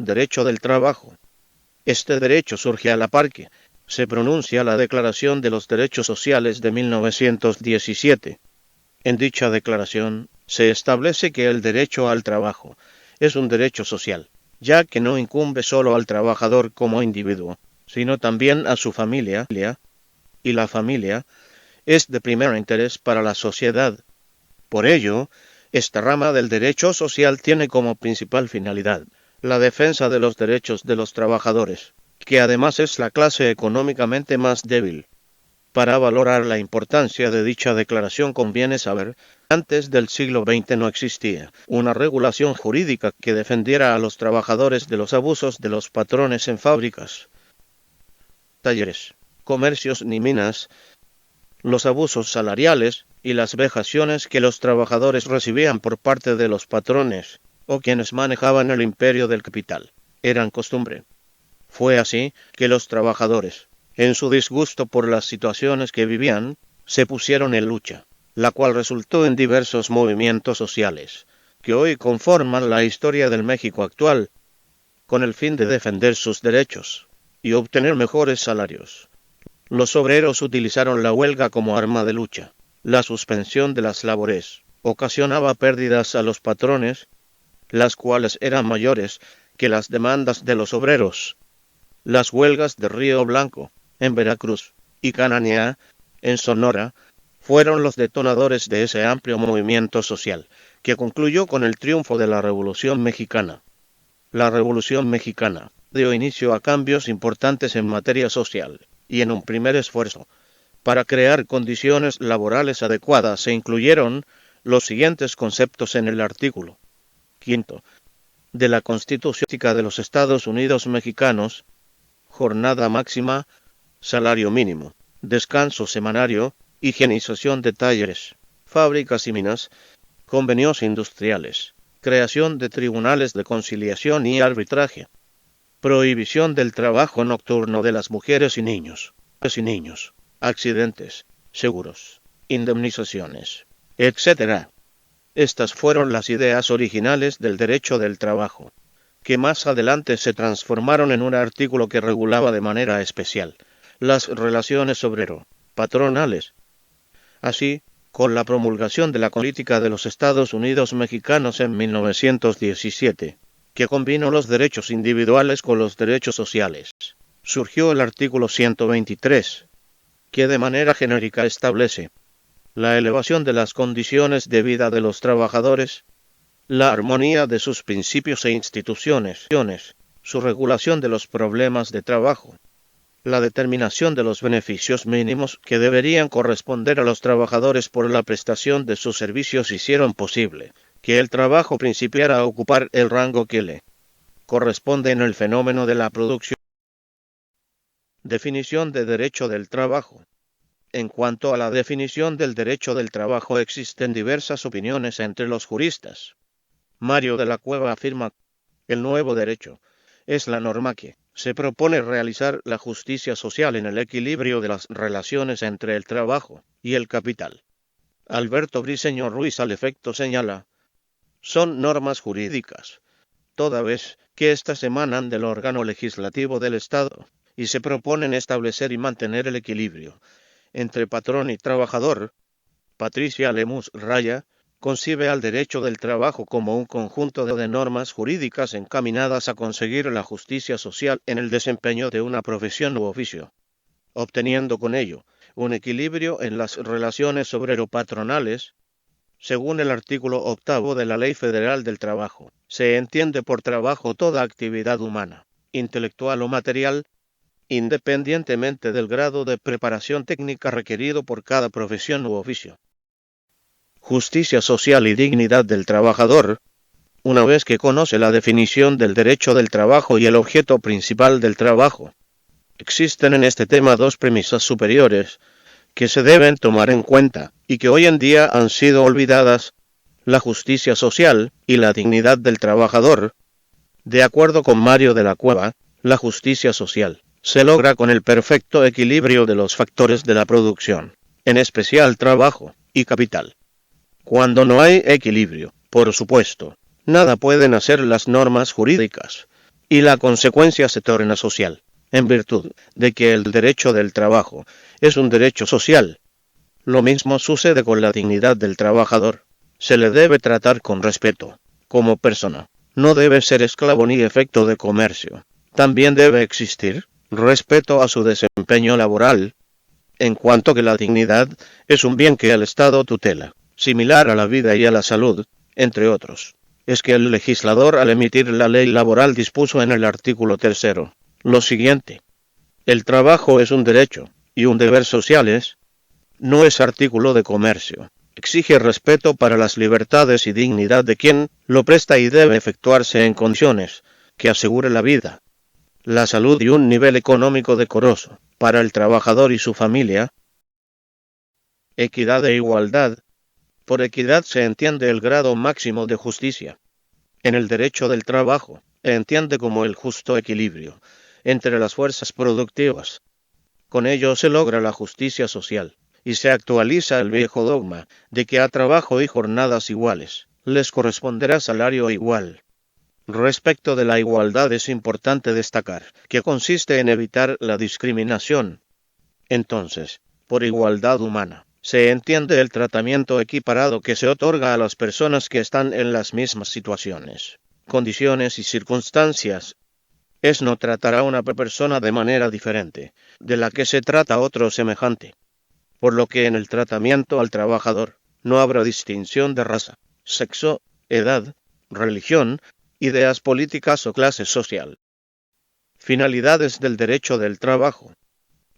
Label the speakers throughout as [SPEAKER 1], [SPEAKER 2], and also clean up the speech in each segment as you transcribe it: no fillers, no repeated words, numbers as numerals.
[SPEAKER 1] Derecho del trabajo. Este derecho surge a la par que se pronuncia la Declaración de los Derechos Sociales de 1917. En dicha declaración se establece que el derecho al trabajo es un derecho social, ya que no incumbe solo al trabajador como individuo, sino también a su familia, y la familia es de primer interés para la sociedad. Por ello, esta rama del derecho social tiene como principal finalidad la defensa de los derechos de los trabajadores, que además es la clase económicamente más débil. Para valorar la importancia de dicha declaración conviene saber, antes del siglo XX no existía una regulación jurídica que defendiera a los trabajadores de los abusos de los patrones en fábricas, talleres, comercios ni minas, los abusos salariales y las vejaciones que los trabajadores recibían por parte de los patrones o quienes manejaban el imperio del capital, eran costumbre. Fue así que los trabajadores, en su disgusto por las situaciones que vivían, se pusieron en lucha, la cual resultó en diversos movimientos sociales, que hoy conforman la historia del México actual, con el fin de defender sus derechos y obtener mejores salarios. Los obreros utilizaron la huelga como arma de lucha. La suspensión de las labores ocasionaba pérdidas a los patrones, las cuales eran mayores que las demandas de los obreros. Las huelgas de Río Blanco, en Veracruz, y Cananea, en Sonora, fueron los detonadores de ese amplio movimiento social, que concluyó con el triunfo de la Revolución Mexicana. La Revolución Mexicana dio inicio a cambios importantes en materia social, y en un primer esfuerzo para crear condiciones laborales adecuadas se incluyeron los siguientes conceptos en el artículo 5 de la Constitución de los Estados Unidos Mexicanos: jornada máxima, salario mínimo, descanso semanario, higienización de talleres, fábricas y minas, convenios industriales, creación de tribunales de conciliación y arbitraje, prohibición del trabajo nocturno de las mujeres y niños, accidentes, seguros, indemnizaciones, etc. Estas fueron las ideas originales del derecho del trabajo, que más adelante se transformaron en un artículo que regulaba de manera especial las relaciones obrero-patronales. Así, con la promulgación de la política de los Estados Unidos Mexicanos en 1917, que combinó los derechos individuales con los derechos sociales, surgió el artículo 123, que de manera genérica establece la elevación de las condiciones de vida de los trabajadores, la armonía de sus principios e instituciones, su regulación de los problemas de trabajo, la determinación de los beneficios mínimos que deberían corresponder a los trabajadores por la prestación de sus servicios hicieron posible que el trabajo principiara a ocupar el rango que le corresponde en el fenómeno de la producción. Definición de derecho del trabajo. En cuanto a la definición del derecho del trabajo, existen diversas opiniones entre los juristas. Mario de la Cueva afirma: el nuevo derecho es la norma que se propone realizar la justicia social en el equilibrio de las relaciones entre el trabajo y el capital. Alberto Briceño Ruiz al efecto señala: son normas jurídicas, toda vez que éstas emanan del órgano legislativo del Estado, y se proponen establecer y mantener el equilibrio entre patrón y trabajador. Patricia Lemus Raya concibe al derecho del trabajo como un conjunto de normas jurídicas encaminadas a conseguir la justicia social en el desempeño de una profesión u oficio, obteniendo con ello un equilibrio en las relaciones obrero-patronales. Según el artículo 8 de la Ley Federal del Trabajo, se entiende por trabajo toda actividad humana, intelectual o material, independientemente del grado de preparación técnica requerido por cada profesión u oficio. Justicia social y dignidad del trabajador. Una vez que conoce la definición del derecho del trabajo y el objeto principal del trabajo, existen en este tema dos premisas superiores que se deben tomar en cuenta y que hoy en día han sido olvidadas: la justicia social y la dignidad del trabajador. De acuerdo con Mario de la Cueva, la justicia social se logra con el perfecto equilibrio de los factores de la producción, en especial trabajo y capital. Cuando no hay equilibrio, por supuesto, nada pueden hacer las normas jurídicas, y la consecuencia se torna social, en virtud de que el derecho del trabajo es un derecho social. Lo mismo sucede con la dignidad del trabajador. Se le debe tratar con respeto, como persona. No debe ser esclavo ni efecto de comercio. También debe existir respeto a su desempeño laboral, en cuanto que la dignidad es un bien que el Estado tutela, similar a la vida y a la salud, entre otros. Es que el legislador al emitir la ley laboral dispuso en el artículo 3 lo siguiente: el trabajo es un derecho y un deber sociales, no es artículo de comercio. Exige respeto para las libertades y dignidad de quien lo presta y debe efectuarse en condiciones que asegure la vida, la salud y un nivel económico decoroso para el trabajador y su familia. Equidad e igualdad. Por equidad se entiende el grado máximo de justicia. En el derecho del trabajo, se entiende como el justo equilibrio entre las fuerzas productivas. Con ello se logra la justicia social, y se actualiza el viejo dogma de que a trabajo y jornadas iguales les corresponderá salario igual. Respecto de la igualdad es importante destacar que consiste en evitar la discriminación. Entonces, por igualdad humana, se entiende el tratamiento equiparado que se otorga a las personas que están en las mismas situaciones, condiciones y circunstancias. Es no tratar a una persona de manera diferente de la que se trata a otro semejante, por lo que en el tratamiento al trabajador no habrá distinción de raza, sexo, edad, religión, ideas políticas o clase social. Finalidades del derecho del trabajo.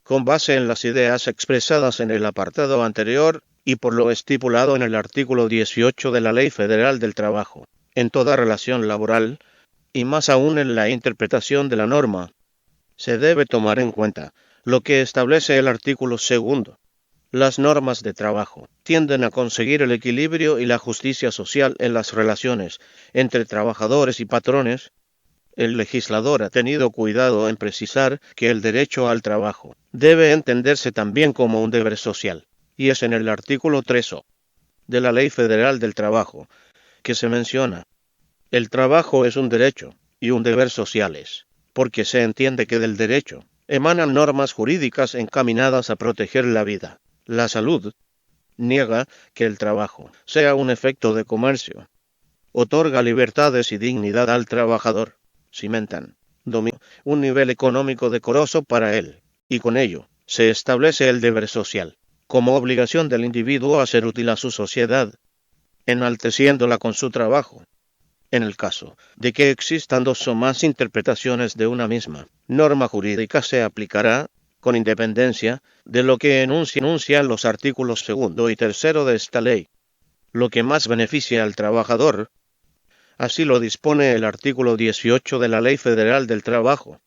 [SPEAKER 1] Con base en las ideas expresadas en el apartado anterior y por lo estipulado en el artículo 18 de la Ley Federal del Trabajo, en toda relación laboral, y más aún en la interpretación de la norma, se debe tomar en cuenta lo que establece el artículo 2. Las normas de trabajo tienden a conseguir el equilibrio y la justicia social en las relaciones entre trabajadores y patrones. El legislador ha tenido cuidado en precisar que el derecho al trabajo debe entenderse también como un deber social, y es en el artículo 3 de la Ley Federal del Trabajo que se menciona: el trabajo es un derecho y un deber sociales, porque se entiende que del derecho emanan normas jurídicas encaminadas a proteger la vida, la salud. Niega que el trabajo sea un efecto de comercio. Otorga libertades y dignidad al trabajador. Cimentan un nivel económico decoroso para él, y con ello se establece el deber social, como obligación del individuo a ser útil a su sociedad, enalteciéndola con su trabajo. En el caso de que existan dos o más interpretaciones de una misma norma jurídica, se aplicará, con independencia de lo que enuncian los artículos 2 y 3 de esta ley, lo que más beneficia al trabajador. Así lo dispone el artículo 18 de la Ley Federal del Trabajo.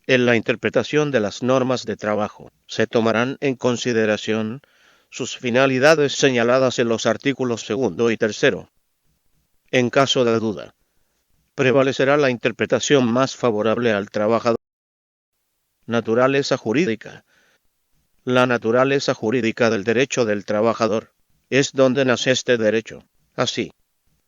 [SPEAKER 1] En la interpretación de las normas de trabajo se tomarán en consideración sus finalidades señaladas en los artículos 2 y 3. En caso de duda, prevalecerá la interpretación más favorable al trabajador. Naturaleza jurídica. La naturaleza jurídica del derecho del trabajador es donde nace este derecho. Así,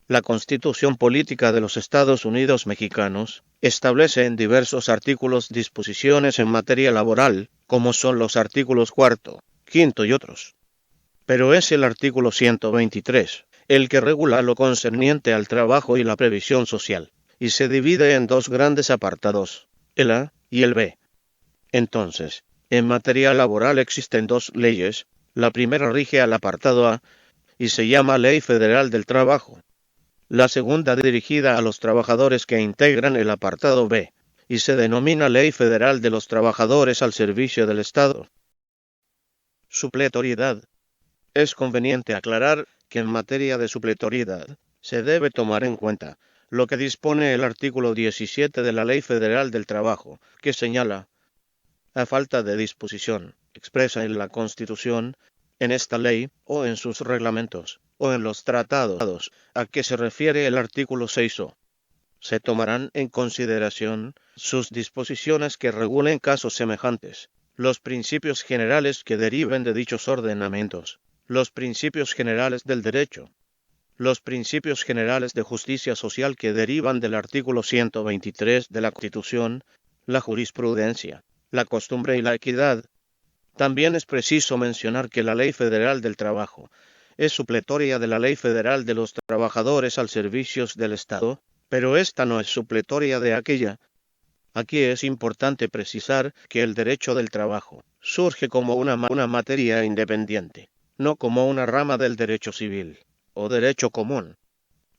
[SPEAKER 1] la Constitución Política de los Estados Unidos Mexicanos establece en diversos artículos disposiciones en materia laboral, como son los artículos 4, 5 y otros. Pero es el artículo 123 el que regula lo concerniente al trabajo y la previsión social, y se divide en dos grandes apartados, el A y el B. Entonces, en materia laboral existen dos leyes. La primera rige al apartado A y se llama Ley Federal del Trabajo. La segunda dirigida a los trabajadores que integran el apartado B, y se denomina Ley Federal de los Trabajadores al Servicio del Estado. Supletoriedad. Es conveniente aclarar que en materia de supletoriedad se debe tomar en cuenta lo que dispone el artículo 17 de la Ley Federal del Trabajo, que señala: a falta de disposición expresa en la Constitución, en esta ley o en sus reglamentos, o en los tratados a que se refiere el artículo 6 se tomarán en consideración sus disposiciones que regulen casos semejantes, los principios generales que deriven de dichos ordenamientos, los principios generales del derecho, Los principios generales de justicia social que derivan del artículo 123 de la Constitución, la jurisprudencia, la costumbre y la equidad. También es preciso mencionar que la Ley Federal del Trabajo es supletoria de la Ley Federal de los Trabajadores al servicio del Estado, pero esta no es supletoria de aquella. Aquí es importante precisar que el derecho del trabajo surge como una materia independiente, no como una rama del derecho civil o derecho común.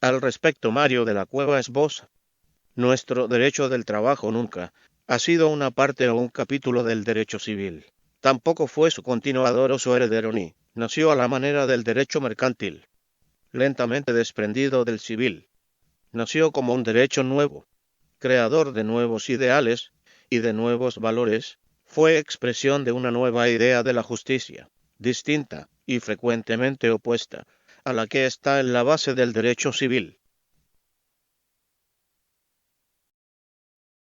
[SPEAKER 1] Al respecto, Mario de la Cueva esboza: nuestro derecho del trabajo nunca ha sido una parte o un capítulo del derecho civil. Tampoco fue su continuador o su heredero ni nació a la manera del derecho mercantil, lentamente desprendido del civil. Nació como un derecho nuevo, creador de nuevos ideales y de nuevos valores. Fue expresión de una nueva idea de la justicia, distinta y frecuentemente opuesta a la que está en la base del derecho civil.